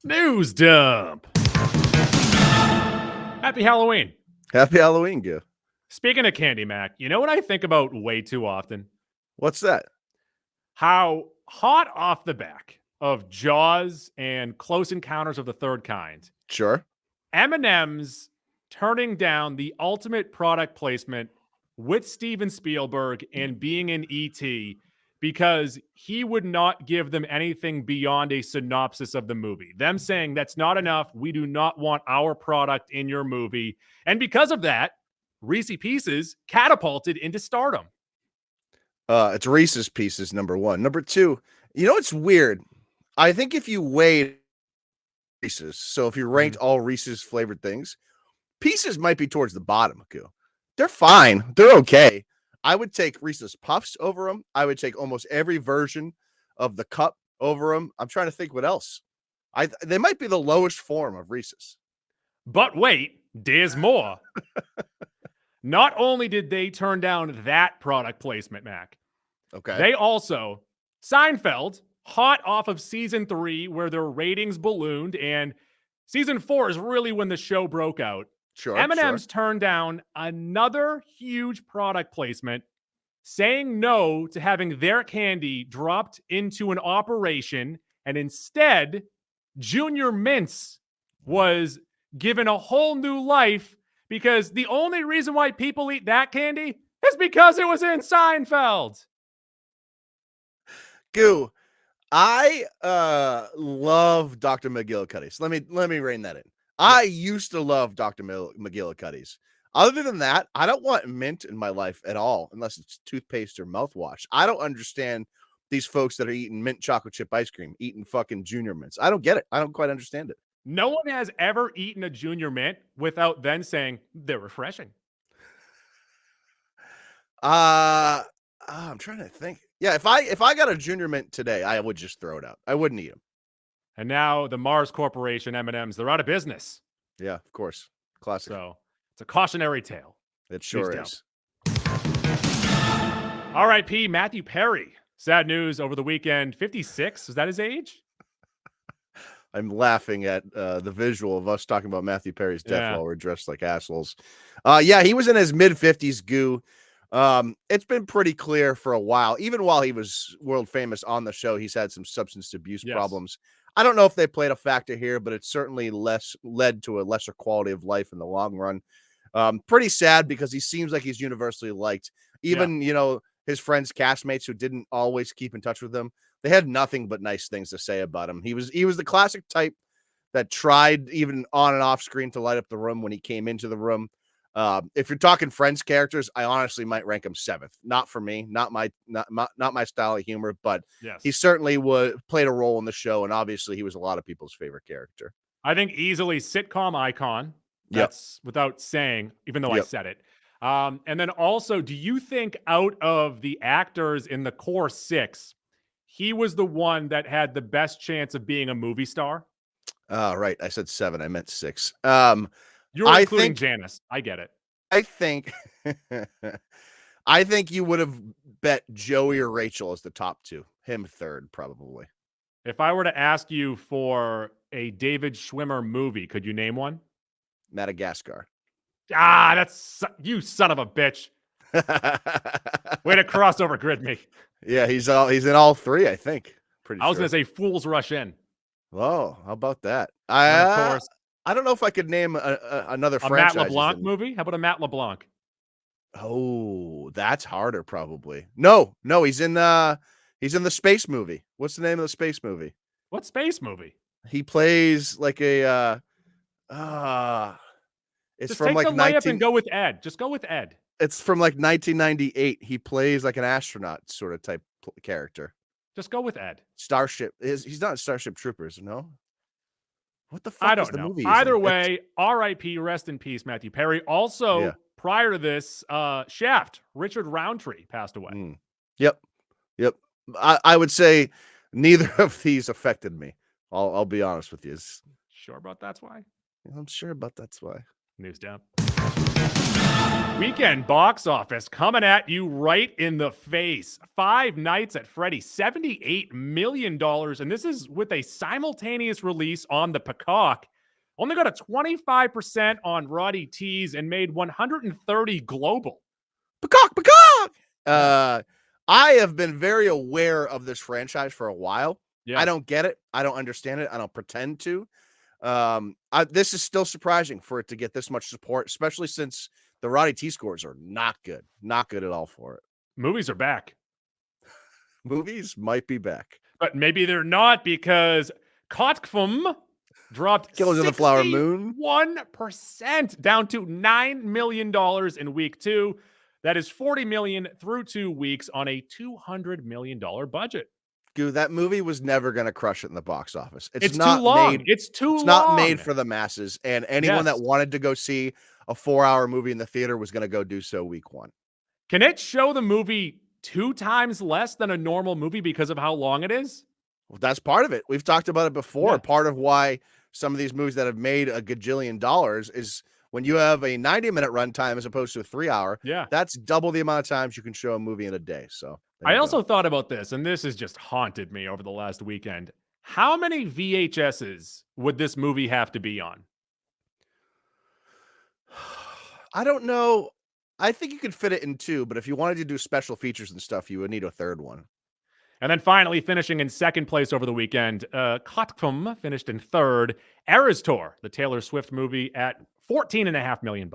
News dump. Happy Halloween. Happy Halloween, Gil. Speaking of candy, Mac, you know what I think about way too often? What's that? How hot off the back of Jaws and Close Encounters of the Third Kind, Sure. M&M's turning down the ultimate product placement with Steven Spielberg and being in E.T. because he would not give them anything beyond a synopsis of the movie. Them saying that's not enough. We do not want our product in your movie. And because of that, Reese's Pieces catapulted into stardom. It's Reese's Pieces, number one. Number two, you know what's weird? I think if you weighed Reese's, so if you ranked all Reese's flavored things, Pieces might be towards the bottom, Gil. They're fine. They're okay. I would take Reese's Puffs over them. I would take almost every version of the cup over them. I'm trying to think what else. They might be the lowest form of Reese's. But wait, there's more. Not only did they turn down that product placement, Mac, okay, they also, Seinfeld, hot off of season 3 where their ratings ballooned, and season 4 is really when the show broke out. Sure. M&M's turned down another huge product placement, saying no to having their candy dropped into an operation, and instead, Junior Mints was given a whole new life because the only reason why people eat that candy is because it was in Seinfeld. Goo, I love Dr. McGillicuddy's. Let me rein that in. I used to love Dr. McGillicuddy's. Other than that, I don't want mint in my life at all, unless it's toothpaste or mouthwash. I don't understand these folks that are eating mint chocolate chip ice cream, eating fucking Junior Mints. I don't get it. I don't quite understand it. No one has ever eaten a Junior Mint without then saying they're refreshing. I'm trying to think. Yeah, if I got a Junior Mint today, I would just throw it out. I wouldn't eat them. And now the Mars Corporation M&Ms, they're out of business. Yeah, of course. Classic. So it's a cautionary tale. It sure is. R.I.P. Matthew Perry. Sad news over the weekend. 56. Is that his age? I'm laughing at the visual of us talking about Matthew Perry's death while we're dressed like assholes. Yeah, he was in his mid-50s, Goo. It's been pretty clear for a while. Even while he was world famous on the show, he's had some substance abuse problems. I don't know if they played a factor here, but it certainly led to a lesser quality of life in the long run. Pretty sad because he seems like he's universally liked. Even, you know, his friends, castmates who didn't always keep in touch with him, they had nothing but nice things to say about him. He was the classic type that tried even on and off screen to light up the room when he came into the room. If you're talking Friends characters, I honestly might rank him 7th. Not for me, not my style of humor, but he certainly played a role in the show, and obviously he was a lot of people's favorite character. I think easily sitcom icon. That's without saying, even though I said it. And then also, do you think out of the actors in the core 6, he was the one that had the best chance of being a movie star? Right. I said 7. I meant 6. You're including Janice. I get it. I think you would have bet Joey or Rachel as the top 2. Him 3rd, probably. If I were to ask you for a David Schwimmer movie, could you name one? Madagascar. That's you son of a bitch. Way to crossover grid me. Yeah, he's in all 3, I think. I was going to say Fools Rush In. Oh, how about that? Of course. I don't know if I could name another franchise. A Matt LeBlanc movie? How about a Matt LeBlanc? Oh, that's harder, probably. No, he's in the space movie. What's the name of the space movie? What space movie? He plays like a it's just from take like the layup and go with Ed. Just go with Ed. It's from like 1998. He plays like an astronaut sort of type character. Just go with Ed. Starship. He's not Starship Troopers, no? What the fuck I don't is the know. movie? Either way, R.I.P. Rest in peace, Matthew Perry. Also, prior to this, Shaft, Richard Roundtree passed away. Yep. I would say neither of these affected me. I'll be honest with you. Sure about that's why? I'm sure about that's why. News dump. Weekend box office coming at you right in the face. Five Nights at Freddy's, $78 million. And this is with a simultaneous release on the Peacock. Only got a 25% on Roddy T's and made 130 global. Peacock, Peacock! I have been very aware of this franchise for a while. Yeah. I don't get it. I don't understand it. I don't pretend to. This is still surprising for it to get this much support, especially since the Roddy T scores are not good. Not good at all for it. Movies are back. Movies might be back. But maybe they're not, because KOTFM dropped Killers of the Flower Moon 1% down to $9 million in week 2. That is $40 million through 2 weeks on a $200 million budget. Dude, that movie was never going to crush it in the box office. It's not too long. Made, it's not made for the masses. And anyone that wanted to go see a 4-hour movie in the theater was going to go do so week 1. Can it show the movie 2 times less than a normal movie because of how long it is? Well, that's part of it. We've talked about it before. Yeah. Part of why some of these movies that have made a gajillion dollars is when you have a 90-minute runtime as opposed to a 3-hour. Yeah, that's double the amount of times you can show a movie in a day. So I also thought about this, and this has just haunted me over the last weekend. How many VHSs would this movie have to be on? I don't know. I think you could fit it in 2, but if you wanted to do special features and stuff, you would need a 3rd one. And then finally, finishing in 2nd place over the weekend, KOTFM finished in 3rd. Eras Tour, the Taylor Swift movie, at $14.5 million.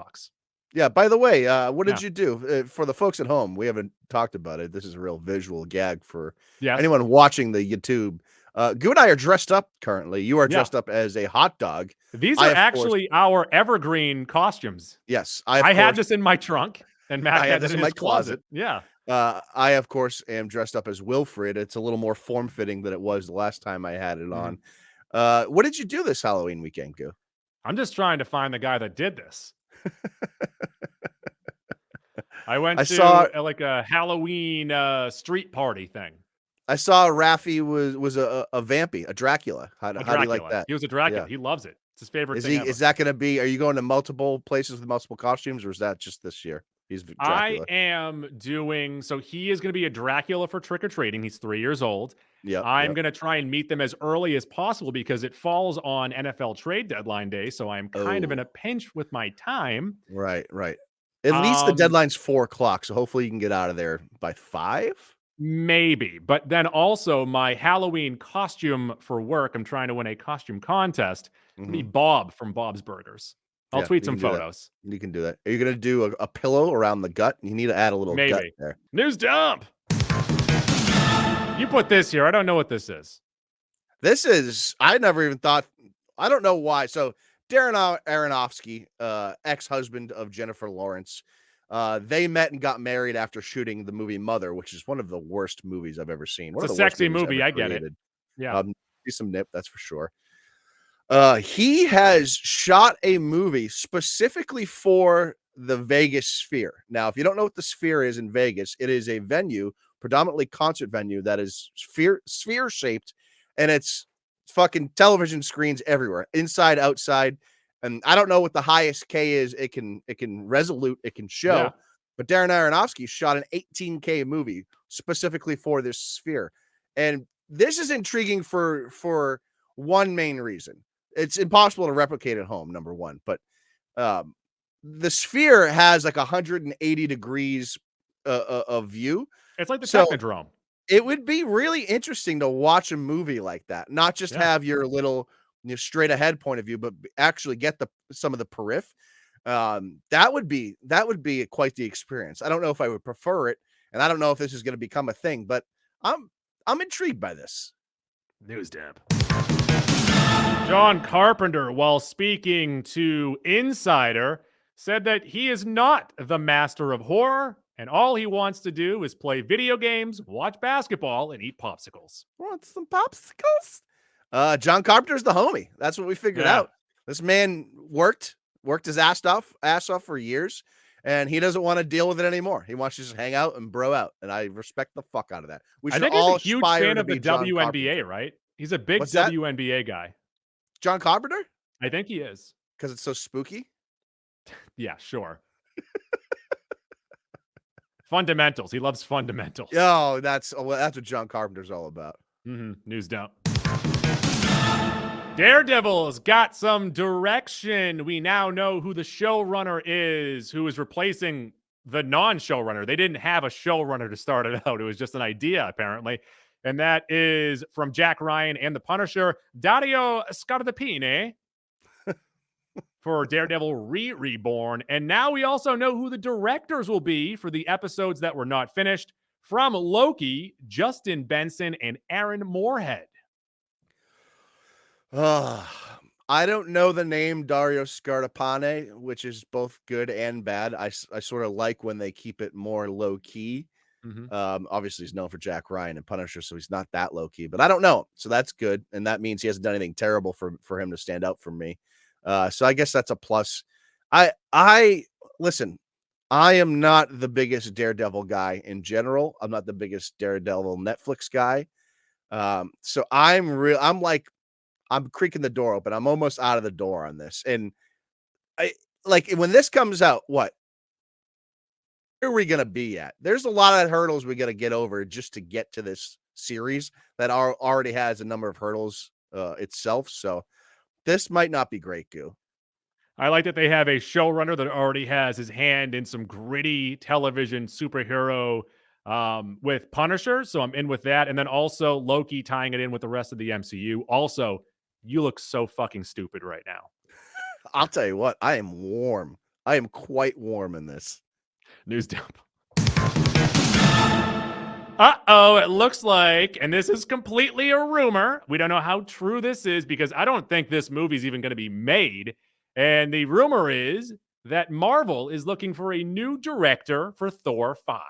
Yeah, by the way, what did you do? For the folks at home, we haven't talked about it. This is a real visual gag for anyone watching the YouTube. Goo and I are dressed up currently. You are dressed up as a hot dog. These are actually our evergreen costumes. Yes. I had this in my trunk, and Matt had this in my closet. Yeah. I, of course, am dressed up as Wilfred. It's a little more form-fitting than it was the last time I had it on. What did you do this Halloween weekend, Goo? I'm just trying to find the guy that did this. I went to like a Halloween street party thing. I saw Raffi was a vampy, a Dracula. How do you like that? He was a Dracula. Yeah. He loves it. It's his favorite thing ever. Is that going to be, are you going to multiple places with multiple costumes, or is that just this year? He's Dracula. I am doing, so he is going to be a Dracula for trick-or-treating. He's 3 years old. Yeah. I'm going to try and meet them as early as possible because it falls on NFL trade deadline day. So I'm kind of in a pinch with my time. Right. At least the deadline's 4 o'clock. So hopefully you can get out of there by 5. Maybe. But then also my Halloween costume for work, I'm trying to win a costume contest. Be Bob from Bob's Burgers. I'll tweet some photos. You can do that. Are you going to do a pillow around the gut? You need to add a little gut there. News dump. You put this here. I don't know what this is. This is, I never even thought, I don't know why. So Darren Aronofsky, ex-husband of Jennifer Lawrence, they met and got married after shooting the movie Mother, which is one of the worst movies I've ever seen. It's a sexy movie. I get it. Yeah. Some nip, that's for sure. He has shot a movie specifically for the Vegas Sphere. Now, if you don't know what the Sphere is in Vegas, it is a venue, predominantly concert venue, that is sphere shaped, and it's fucking television screens everywhere, inside, outside. And I don't know what the highest K is. It can resolute, it can show. But Darren Aronofsky shot an 18K movie specifically for this Sphere. And this is intriguing for one main reason. It's impossible to replicate at home, number one. But the Sphere has like 180 degrees of view. It's like the Technodrome. It would be really interesting to watch a movie like that, not just have your little straight ahead point of view, but actually get some of the periph. That would be quite the experience. I don't know if I would prefer it, and I don't know if this is going to become a thing, but I'm intrigued by this. News dump. John Carpenter, while speaking to Insider, said that he is not the master of horror, and all he wants to do is play video games, watch basketball, and eat popsicles. Want some popsicles? John Carpenter's the homie. That's what we figured out. This man worked his ass off for years, and he doesn't want to deal with it anymore. He wants to just hang out and bro out, and I respect the fuck out of that. I think he's a huge fan of the WNBA, right? He's a big WNBA guy. John Carpenter? I think he is. Because it's so spooky? Yeah, sure. Fundamentals. He loves fundamentals. Oh, that's what John Carpenter's all about. News dump. Daredevil's got some direction. We now know who the showrunner is, who is replacing the non-showrunner. They didn't have a showrunner to start it out. It was just an idea, apparently. And that is from Jack Ryan and the Punisher, Dario Scardapine for Daredevil Reborn. And now we also know who the directors will be for the episodes that were not finished. From Loki, Justin Benson and Aaron Moorhead. I don't know the name Dario Scardapane, which is both good and bad. I sort of like when they keep it more low key. Obviously he's known for Jack Ryan and Punisher, so he's not that low key, but I don't know. So that's good. And that means he hasn't done anything terrible for him to stand out for me. So I guess that's a plus. Listen, I am not the biggest Daredevil guy in general. I'm not the biggest Daredevil Netflix guy. So I'm creaking the door open. I'm almost out of the door on this. And when this comes out, where are we going to be at? There's a lot of hurdles we got to get over just to get to this series that already has a number of hurdles itself. So this might not be great, Goo. I like that they have a showrunner that already has his hand in some gritty television superhero with Punisher. So I'm in with that. And then also Loki tying it in with the rest of the MCU. Also, you look so fucking stupid right now. I'll tell you what, I am warm. I am quite warm in this. News dump. Uh-oh, it looks like, and this is completely a rumor. We don't know how true this is because I don't think this movie's even going to be made. And the rumor is that Marvel is looking for a new director for Thor 5.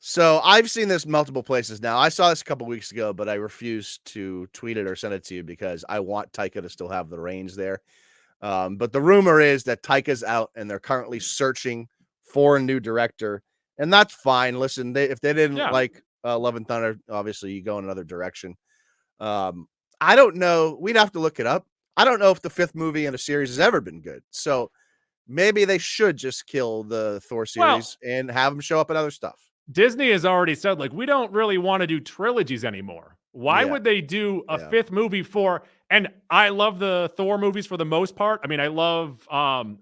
So I've seen this multiple places now. I saw this a couple weeks ago, but I refused to tweet it or send it to you because I want Taika to still have the reins there. But the rumor is that Taika's out and they're currently searching for a new director. And that's fine. Listen, if they didn't like Love and Thunder, obviously you go in another direction. I don't know. We'd have to look it up. I don't know if the 5th movie in a series has ever been good. So maybe they should just kill the Thor series and have them show up in other stuff. Disney has already said, we don't really want to do trilogies anymore. Why would they do a 5th movie for, and I love the Thor movies for the most part. I mean, I love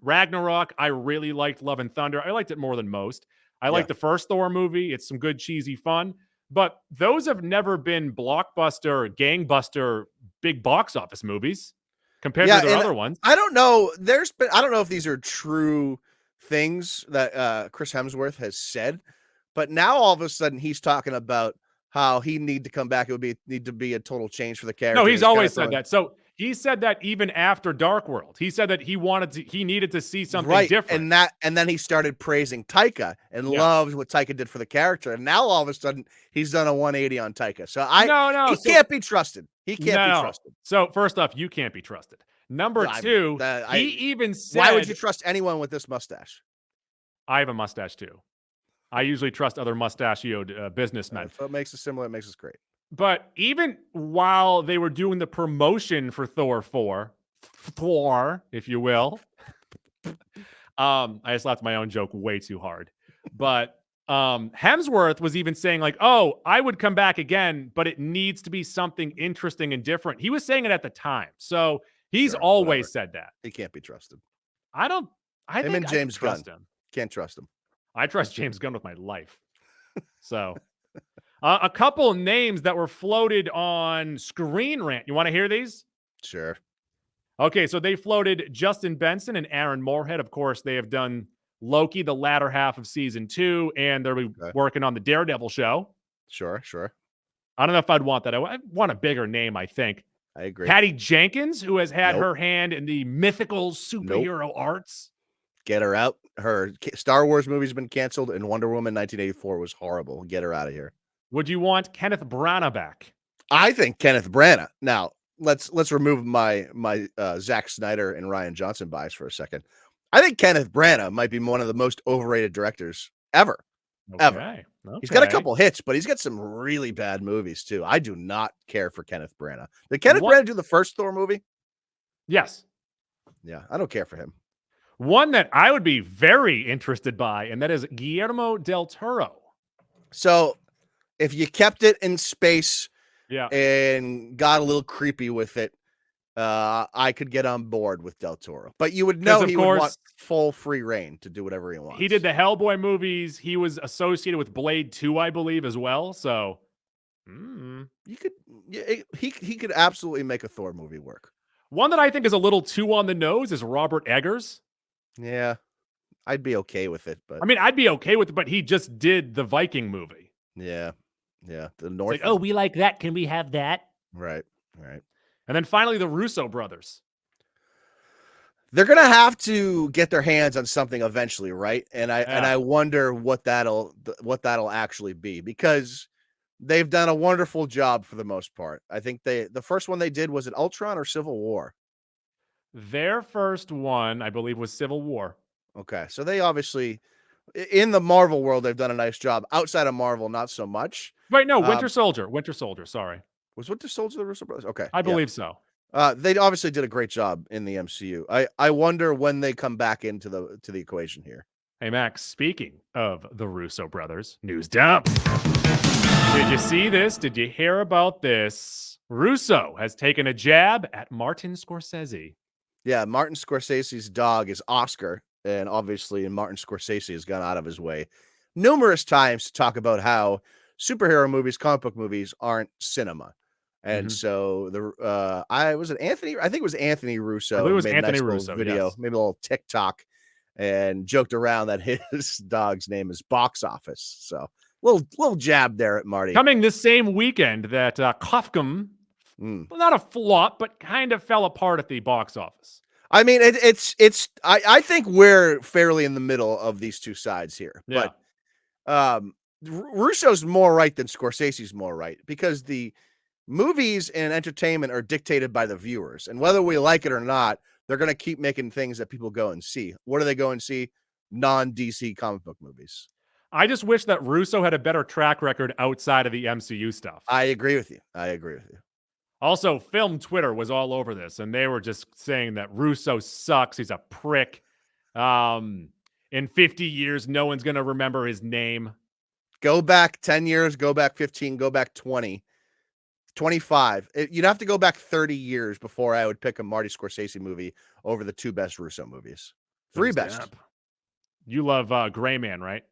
Ragnarok. I really liked Love and Thunder. I liked it more than most. I like the first Thor movie. It's some good, cheesy fun. But those have never been blockbuster, gangbuster, big box office movies compared to the other ones. I don't know. I don't know if these are true things that Chris Hemsworth has said, but now all of a sudden he's talking about how he need to come back. It would need to be a total change for the character. No, he's always said that. So he said that even after Dark World, he said that he needed to see something different. And then he started praising Taika and loved what Taika did for the character. And now all of a sudden he's done a 180 on Taika. So he can't be trusted. He can't be trusted. So first off, you can't be trusted. Number two, he even said, why would you trust anyone with this mustache? I have a mustache too. I usually trust other mustachioed businessmen. If it makes us similar, it makes us great. But even while they were doing the promotion for Thor 4, Thor, if you will, I just laughed at my own joke way too hard. But Hemsworth was even saying I would come back again, but it needs to be something interesting and different. He was saying it at the time. So he's always said that. He can't be trusted. I think James Gunn. Can't trust him. I trust James Gunn with my life. So a couple names that were floated on Screen Rant. You want to hear these? Sure. Okay, so they floated Justin Benson and Aaron Moorhead. Of course, they have done Loki, the latter half of season 2, and they're working on the Daredevil show. Sure. I don't know if I'd want that. I want a bigger name, I think. I agree. Patty Jenkins, who has had her hand in the mythical superhero arts. Get her out. Her Star Wars movie's been canceled, and Wonder Woman 1984 was horrible. Get her out of here. Would you want Kenneth Branagh back? I think Kenneth Branagh. Now, let's remove my Zack Snyder and Rian Johnson bias for a second. I think Kenneth Branagh might be one of the most overrated directors ever. Okay. He's got a couple hits, but he's got some really bad movies too. I do not care for Kenneth Branagh. Did Kenneth Branagh do the first Thor movie? Yes. Yeah, I don't care for him. One that I would be very interested by, and that is Guillermo del Toro. So if you kept it in space Yeah. and got a little creepy with it, I could get on board with Del Toro. But you would know of he would want course, full free reign to do whatever he wants. he did the Hellboy movies. He was associated with Blade 2, I believe, as well. So You could, he could absolutely make a Thor movie work. one that I think is a little too on the nose is Robert Eggers. Yeah, I'd be okay with it, but I mean, I'd be okay with it, but he just did the Viking movie. yeah, the It's North. like, oh, we like that. Can we have that? Right. And then finally, the Russo brothers. They're gonna have to get their hands on something eventually, right? And I wonder what that'll actually be, because they've done a wonderful job for the most part. I think the first one they did, was it Ultron or Civil War? Their first one, I believe, was Civil War. Okay, so they obviously, in the Marvel world, they've done a nice job. Outside of Marvel, not so much. Wait, no, Winter Soldier. Winter Soldier. Sorry, Was Winter Soldier the Russo brothers? Okay, I believe so. They obviously did a great job in the MCU. I wonder when they come back into the equation here. Hey, Max, speaking of the Russo brothers, news dump. Did you see this? Did you hear about this? Russo has taken a jab at Martin Scorsese. Yeah, Martin Scorsese's dog is Oscar, and obviously Martin Scorsese has gone out of his way numerous times to talk about how superhero movies, comic book movies aren't cinema. And so I think it was Anthony Russo. I believe it was made Anthony a nice Russo, little video, yes. maybe a little TikTok, and joked around that his dog's name is Box Office. So little jab there at Marty. Coming this same weekend, that Kofkum, not a flop, but kind of fell apart at the box office. I mean, I think we're fairly in the middle of these two sides here. Yeah. But Russo's more right than Scorsese's more right, because the movies and entertainment are dictated by the viewers, and whether we like it or not, they're going to keep making things that people go and see. What do they go and see? Non-DC comic book movies. I just wish that Russo had a better track record outside of the MCU stuff. I agree with you. Also, Film Twitter was all over this, and they were just saying that Russo sucks. He's a prick. In 50 years, no one's going to remember his name. Go back 10 years, go back 15, go back 20, 25. You'd have to go back 30 years before I would pick a Marty Scorsese movie over the two best Russo movies. Three best. You love Gray Man, right?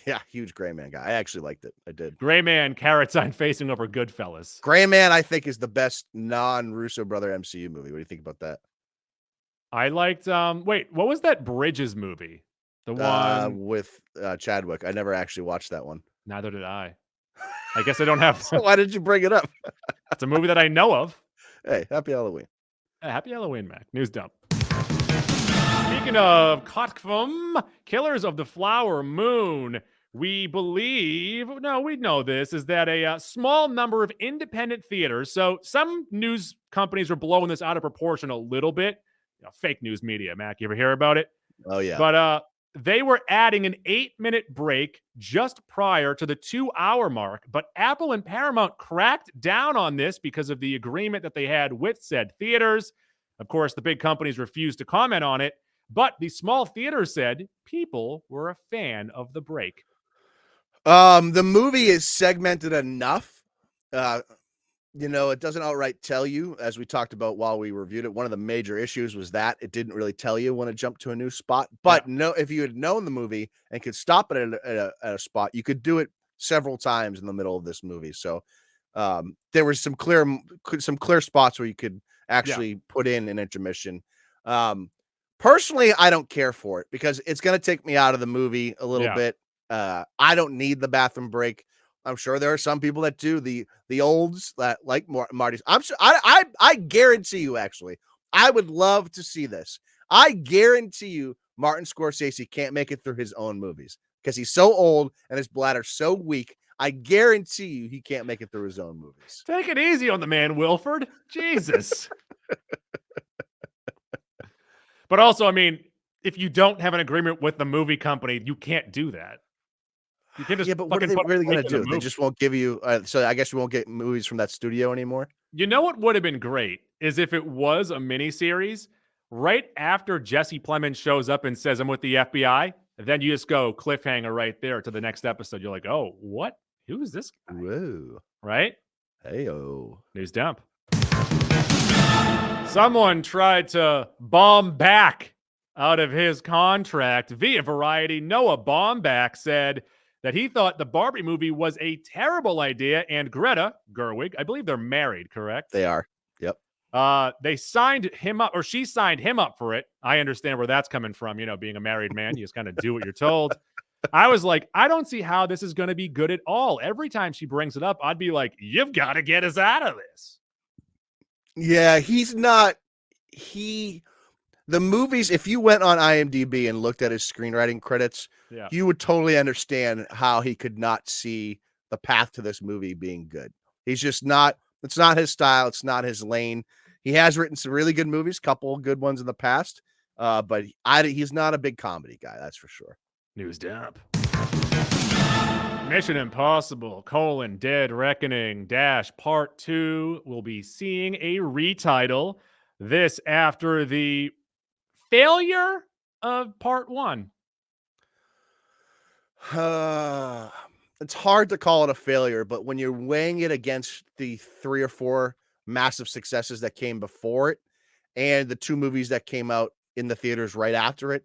Yeah, huge Gray Man guy. I actually liked it. I did. Gray Man, carrot sign facing over Goodfellas. Gray Man, I think, is the best non-Russo brother MCU movie. What do you think about that? I liked, wait, what was that Bridges movie? The one with Chadwick. I never actually watched that one. Neither did I. I guess I don't have. So why did you bring it up? It's a movie that I know of. Hey, happy Halloween. Happy Halloween, Mac. News dump. Speaking of KOTFM, Killers of the Flower Moon, we know this, is that a small number of independent theaters, so some news companies are blowing this out of proportion a little bit. Fake news media, Mac. You ever hear about it? Oh, yeah. But they were adding an 8-minute break just prior to the 2-hour mark, but Apple and Paramount cracked down on this because of the agreement that they had with said theaters. Of course, the big companies refused to comment on it, but the small theaters said people were a fan of the break. The movie is segmented enough. It doesn't outright tell you, as we talked about while we reviewed it. One of the major issues was that it didn't really tell you when it jumped to a new spot. But if you had known the movie and could stop it at a spot, you could do it several times in the middle of this movie. So there was some clear spots where you could actually put in an intermission. Personally, I don't care for it because it's going to take me out of the movie a little bit. I don't need the bathroom break. I'm sure there are some people that do, the olds that like Marty's. I'm sure I guarantee you, actually, I would love to see this. I guarantee you Martin Scorsese can't make it through his own movies because he's so old and his bladder's so weak. I guarantee you he can't make it through his own movies. Take it easy on the man, Wilford. Jesus. But also, I mean, if you don't have an agreement with the movie company, you can't do that. You can just but what are they really going to do? They just won't give you. So I guess you won't get movies from that studio anymore. You know what would have been great is if it was a miniseries right after Jesse Plemons shows up and says, I'm with the FBI, then you just go cliffhanger right there to the next episode. You're like, oh, what? Who's this guy? Whoa. Right? Hey-o. News dump. Someone tried to BaumBACK out of his contract via Variety. Noah BaumBACK said that he thought the Barbie movie was a terrible idea, and Greta Gerwig, I believe they're married, correct? They are. Yep. They signed him up, or she signed him up for it. I understand where that's coming from. You know, being a married man, you just kind of do what you're told. I was like, I don't see how this is going to be good at all. Every time she brings it up, I'd be like, you've got to get us out of this. Yeah, he's not. The movies, if you went on IMDb and looked at his screenwriting credits, you would totally understand how he could not see the path to this movie being good. He's just not, it's not his style. It's not his lane. He has written some really good movies, couple good ones in the past, but he's not a big comedy guy, that's for sure. News dump. Mission Impossible, Dead Reckoning - Part 2 will be seeing a retitle. This after the failure of Part 1. It's hard to call it a failure, but when you're weighing it against the 3 or 4 massive successes that came before it and the 2 movies that came out in the theaters right after it,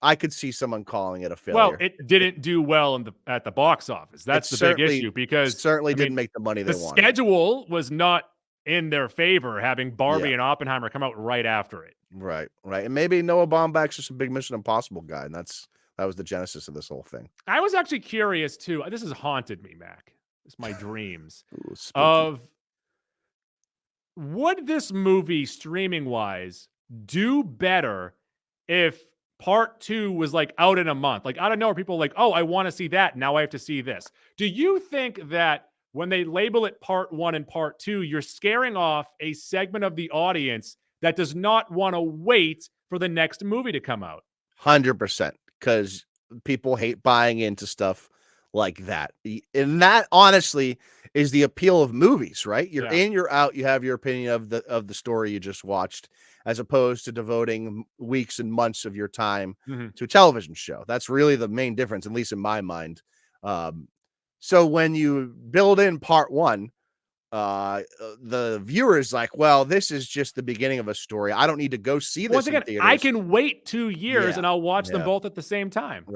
I could see someone calling it a failure. Well, it didn't do well at the box office. That's the big issue, because certainly didn't make the money they wanted. The schedule was not in their favor, having Barbie and Oppenheimer come out right after it. Right. And maybe Noah BaumBACK's just a big Mission Impossible guy, and that was the genesis of this whole thing. I was actually curious too. This has haunted me, Mac. It's my dreams. Ooh, of would this movie, streaming wise, do better if Part 2 was like out in a month? Like, I don't know, where people are like, oh, I want to see that. Now I have to see this. Do you think that when they label it Part 1 and Part 2, you're scaring off a segment of the audience that does not want to wait for the next movie to come out? 100%, because people hate buying into stuff like that. And that honestly is the appeal of movies, right? You're in, you're out, you have your opinion of the story you just watched, as opposed to devoting weeks and months of your time to a television show. That's really the main difference, at least in my mind. So when you build in Part 1, the viewer is like, well, this is just the beginning of a story. I don't need to go see this in theaters. I can wait 2 years and I'll watch them both at the same time.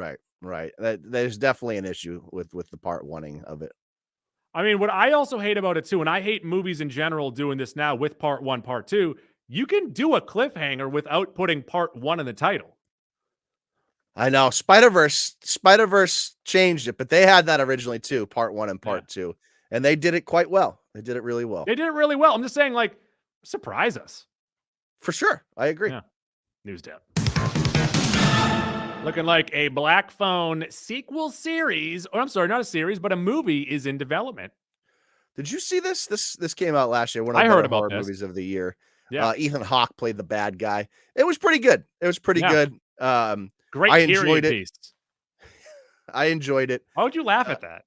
Right. There's definitely an issue with the Part 1ing of it. I mean, what I also hate about it too, and I hate movies in general doing this now with Part 1, Part 2, you can do a cliffhanger without putting Part 1 in the title. I know Spider-Verse changed it, but they had that originally too, Part 1 and Part 2, and they did it quite well. They did it really well. I'm just saying, like, surprise us. For sure. I agree. Yeah. News depth. Looking like a Black Phone sequel series, or I'm sorry, not a series, but a movie is in development. Did you see this? This came out last year. One of the horror movies of the year. Yeah. Ethan Hawke played the bad guy. It was pretty good. Good. Great. I enjoyed it. Piece. I enjoed it. Why would you laugh at that?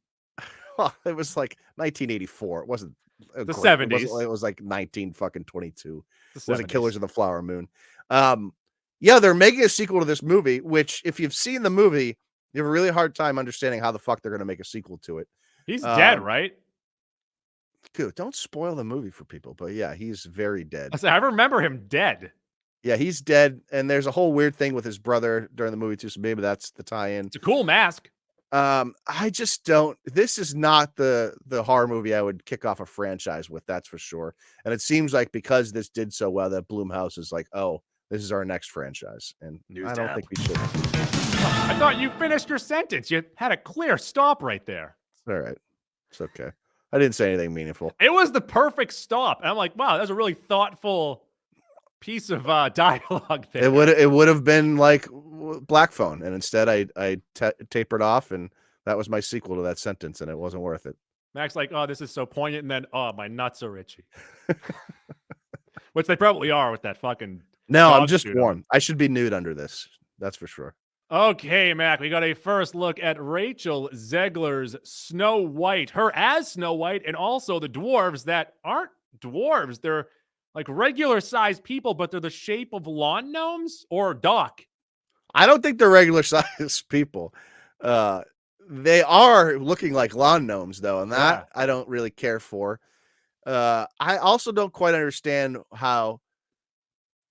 Well, it was like 1984. It wasn't the 70s. It was like 1922. It wasn't Killers of the Flower Moon. Yeah, they're making a sequel to this movie, which if you've seen the movie, you have a really hard time understanding how the fuck they're going to make a sequel to it. He's dead, right? Good. Don't spoil the movie for people, but yeah, he's very dead. I remember him dead. Yeah, he's dead, and there's a whole weird thing with his brother during the movie too, so maybe that's the tie-in. It's a cool mask. I just don't. This is not the horror movie I would kick off a franchise with. That's for sure. And it seems like because this did so well, that Blumhouse is like, oh, this is our next franchise, and I don't think we should. I thought you finished your sentence. You had a clear stop right there. All right, it's okay. I didn't say anything meaningful. It was the perfect stop, and I'm like, wow, that was a really thoughtful piece of dialogue there. It would have been like Black Phone, and instead I tapered off, and that was my sequel to that sentence, and it wasn't worth it. Max like, oh, this is so poignant, and then, oh, my nuts are itchy. Which they probably are with that fucking. No, I'm just warm. I should be nude under this. That's for sure. Okay, Mac, we got a first look at Rachel Zegler's Snow White, her as Snow White, and also the dwarves that aren't dwarves. They're Like regular sized people, but they're the shape of lawn gnomes or Doc. I don't think they're regular size people. They are looking like lawn gnomes, though, and that I don't really care for. I also don't quite understand how.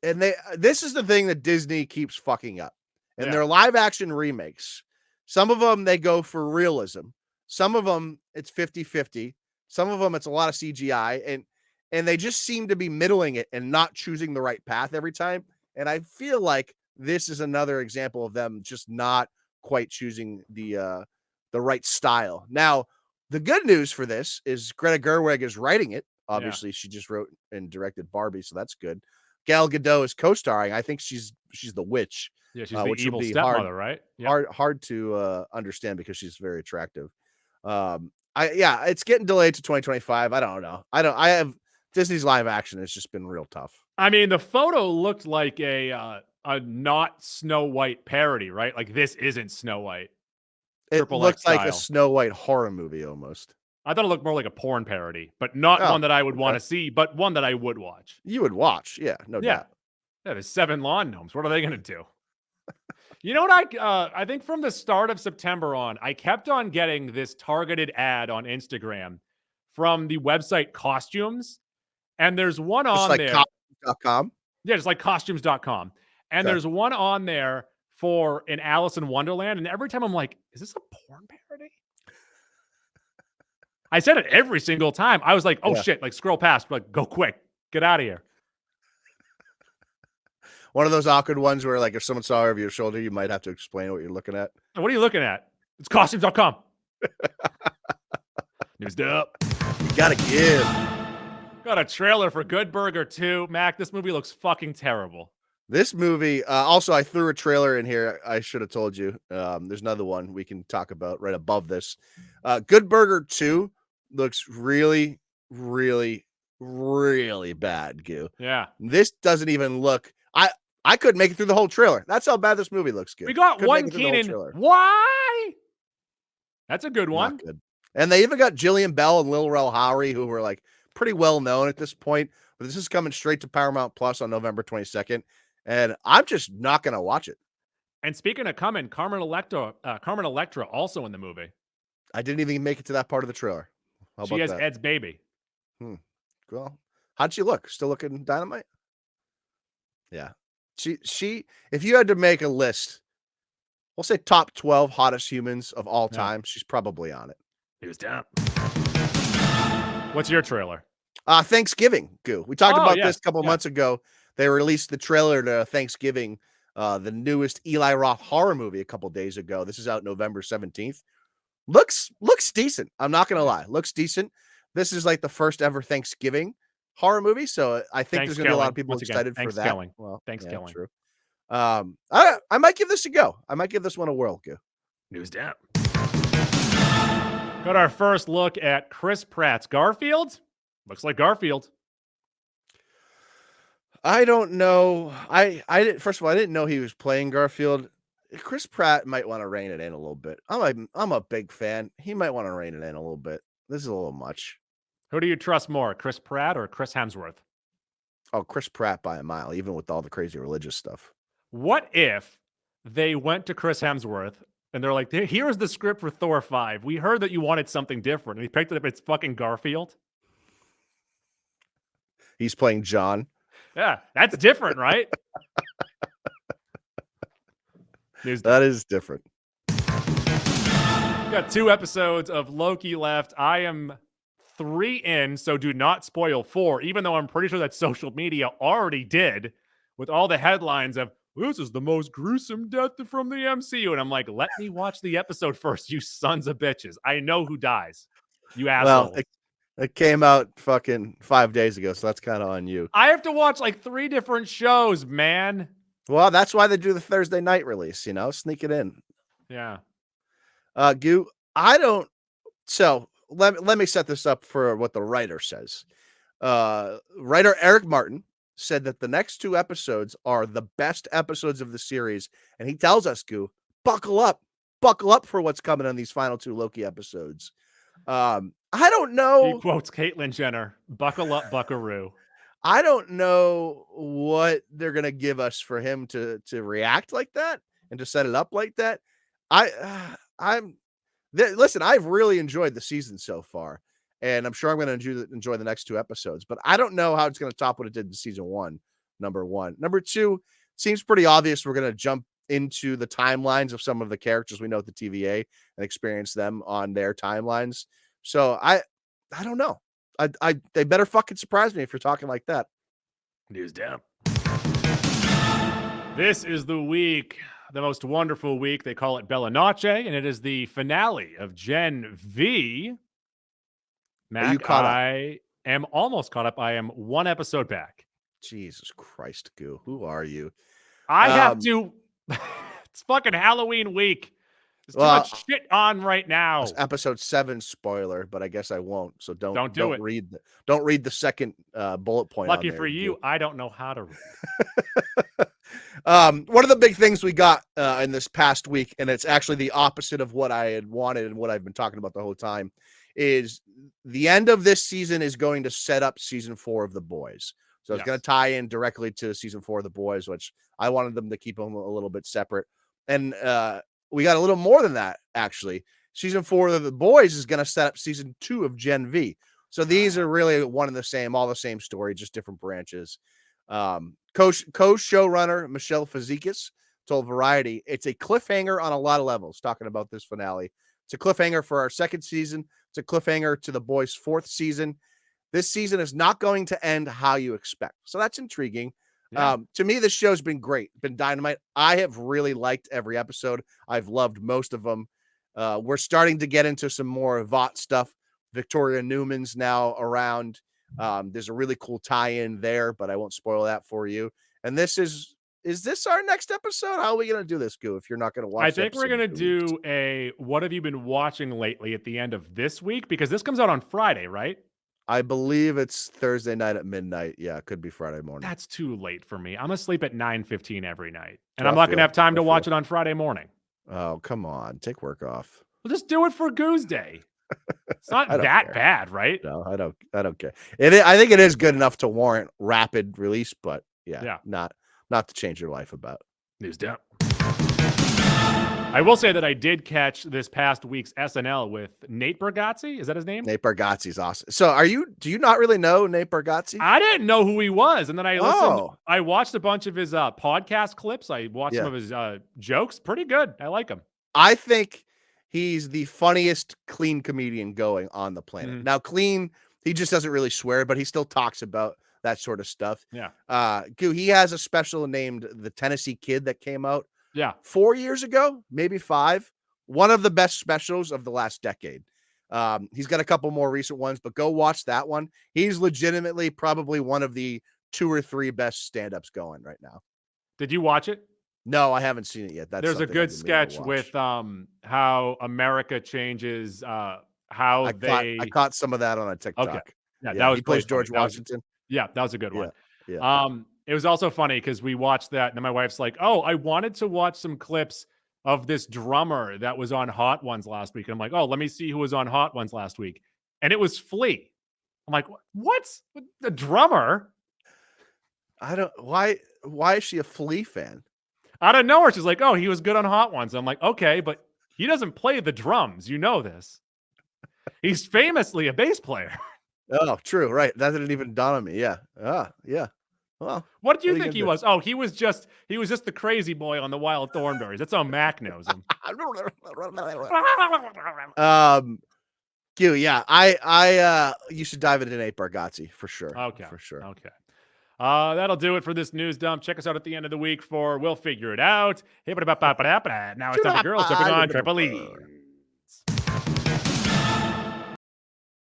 And this is the thing that Disney keeps fucking up. And their live action remakes, some of them they go for realism. Some of them it's 50-50. Some of them it's a lot of CGI, and they just seem to be middling it and not choosing the right path every time. And I feel like this is another example of them just not quite choosing the right style. Now, the good news for this is Greta Gerwig is writing it. Obviously, she just wrote and directed Barbie, so that's good. Gal Gadot is co-starring. I think she's the witch. Yeah, she's the evil stepmother, right? Yep. Hard to understand because she's very attractive. It's getting delayed to 2025. I don't know. I have Disney's live action has just been real tough. I mean, the photo looked like a not Snow White parody, right? Like this isn't Snow White. It looks like a Snow White horror movie almost. I thought it looked more like a porn parody, but not one that I would want to see, but one that I would watch. You would watch, yeah, no doubt. Yeah, there's 7 lawn gnomes. What are they going to do? You know what? I think from the start of September on, I kept on getting this targeted ad on Instagram from the website Costumes, and there's one on there. Costumes.com? Yeah, just like costumes.com. And there's one on there for an Alice in Wonderland, and every time I'm like, is this a porn parody? I said it every single time. I was like, oh shit, like scroll past, like go quick, get out of here. One of those awkward ones where like if someone saw over your shoulder, you might have to explain what you're looking at. What are you looking at? It's costumes.com. Newsed up. You gotta give. Got a trailer for Good Burger 2. Mac, this movie looks fucking terrible. This movie, also I threw a trailer in here. I should have told you. There's another one we can talk about right above this. Good Burger 2 looks really, really, really bad, Goo. Yeah. This doesn't even look. I couldn't make it through the whole trailer. That's how bad this movie looks, Goo. We got one Keenan. Why? That's a good one. Not good. And they even got Jillian Bell and Lil Rel Howery, who were like pretty well known at this point. But this is coming straight to Paramount Plus on November 22nd. And I'm just not going to watch it. And speaking of coming, Carmen Electra also in the movie. I didn't even make it to that part of the trailer. She has Ed's baby. Well, how'd she look? Still looking dynamite? Yeah. She. If you had to make a list, we'll say top 12 hottest humans of all time, she's probably on it. He was down. What's your trailer? Thanksgiving, Goo. We talked about this a couple months ago. They released the trailer to Thanksgiving, the newest Eli Roth horror movie a couple days ago. This is out November 17th. Looks decent. I'm not going to lie. Looks decent. This is like the first ever Thanksgiving horror movie. So I think there's going to be a lot of people excited for that. Well, Thanksgiving. Yeah, true. I might give this a go. I might give this one a whirl, Goo. News down. Got our first look at Chris Pratt's Garfield. Looks like Garfield. I don't know. First of all, I didn't know he was playing Garfield. Chris Pratt might want to rein it in a little bit. I'm a big fan. He might want to rein it in a little bit. This is a little much. Who do you trust more, Chris Pratt or Chris Hemsworth? Oh, Chris Pratt by a mile, even with all the crazy religious stuff. What if they went to Chris Hemsworth and they're like, here's the script for Thor 5. We heard that you wanted something different. And he picked it up. It's fucking Garfield. He's playing John. Yeah, that's different, right? That is different. We got 2 episodes of Loki left. I am 3 in, so do not spoil 4, even though I'm pretty sure that social media already did with all the headlines of, this is the most gruesome death from the MCU. And I'm like, let me watch the episode first, you sons of bitches. I know who dies. You assholes. Well, it came out fucking 5 days ago, so that's kind of on you. I have to watch like 3 different shows, man. Well, that's why they do the Thursday night release, sneak it in. Yeah. Goo, so let me set this up for what the writer says. Writer Eric Martin said that the next 2 episodes are the best episodes of the series. And he tells us, Goo, buckle up for what's coming on these final 2 Loki episodes. I don't know. He quotes Caitlyn Jenner, buckle up, buckaroo. I don't know what they're gonna give us for him to react like that and to set it up like that. I'm listen, I've really enjoyed the season so far, and I'm sure I'm gonna enjoy the next 2 episodes, but I don't know how it's gonna top what it did in season 1, number 1. Number 2, seems pretty obvious we're gonna jump into the timelines of some of the characters we know at the TVA and experience them on their timelines. So I don't know. They better fucking surprise me if you're talking like that. News down. This is the week, the most wonderful week. They call it Bella Noche, and it is the finale of Gen V. Mac, Are you caught up? I am almost caught up. I am 1 episode back. Jesus Christ, Goo. Who are you? I have to. It's fucking Halloween week. There's too much shit on right now. Episode 7 spoiler, but I guess I won't. So don't do it. Don't read the second bullet point. Lucky on there, for you, I don't know how to read. One of the big things we got in this past week, and it's actually the opposite of what I had wanted and what I've been talking about the whole time, is the end of this season is going to set up season 4 of The Boys. So it's going to tie in directly to season 4 of The Boys, which I wanted them to keep them a little bit separate. And we got a little more than that, actually. Season 4 of The Boys is going to set up season 2 of Gen V. So these are really one and the same, all the same story, just different branches. Co-showrunner Michelle Fazikis told Variety, it's a cliffhanger on a lot of levels, talking about this finale. It's a cliffhanger for our 2nd season. It's a cliffhanger to The Boys' 4th season. This season is not going to end how you expect. So that's intriguing. Yeah. To me, this show's been great, been dynamite. I have really liked every episode. I've loved most of them. We're starting to get into some more Vought stuff. Victoria Newman's now around. There's a really cool tie-in there, but I won't spoil that for you. And this is this our next episode? How are we going to do this, Goo, if you're not going to watch? I think we're going to do a what have you been watching lately at the end of this week? Because this comes out on Friday, right? I believe it's Thursday night at midnight. Yeah, it could be Friday morning. That's too late for me. I'm asleep at 9:15 every night, and I'm not going to have time to watch it on Friday morning. Oh, come on. Take work off. We'll just do it for Goose Day. It's not that bad, right? No, I don't care. I think it is good enough to warrant rapid release, but yeah. Not to change your life about. News down. I will say that I did catch this past week's SNL with Nate Bargatze. Is that his name? Nate Bargatze's awesome. So do you not really know Nate Bargatze? I didn't know who he was. And then I listened. I watched a bunch of his podcast clips. I watched some of his jokes. Pretty good. I like him. I think he's the funniest clean comedian going on the planet. Now, clean, he just doesn't really swear, but he still talks about that sort of stuff. Yeah. He has a special named The Tennessee Kid that came out. Yeah. 4 years ago, maybe 5. One of the best specials of the last decade. He's got a couple more recent ones, but go watch that one. He's legitimately probably one of the 2 or 3 best stand-ups going right now. Did you watch it? No, I haven't seen it yet. There's a good sketch with how America changes I caught some of that on a TikTok. Okay. Yeah, that was he plays George Washington. That was a good one. Yeah. It was also funny because we watched that, and then my wife's like, "Oh, I wanted to watch some clips of this drummer that was on Hot Ones last week." And I'm like, "Oh, let me see who was on Hot Ones last week." And it was Flea. I'm like, "What? The drummer?" I don't. Why is she a Flea fan? Out of nowhere, she's like, "Oh, he was good on Hot Ones." I'm like, "Okay, but he doesn't play the drums. You know this. He's famously a bass player." Oh, true. Right. That didn't even dawn on me. Yeah. Yeah. Well, what do you think he was? Oh, he was just the crazy boy on the Wild Thornberries. That's how Mac knows him. Yeah, I you should dive into Nate Bargatze for sure. Okay, for sure. Okay. That'll do it for this news dump. Check us out at the end of the week for We'll Figure It Out. Now it's time for girls jumping on trampolines.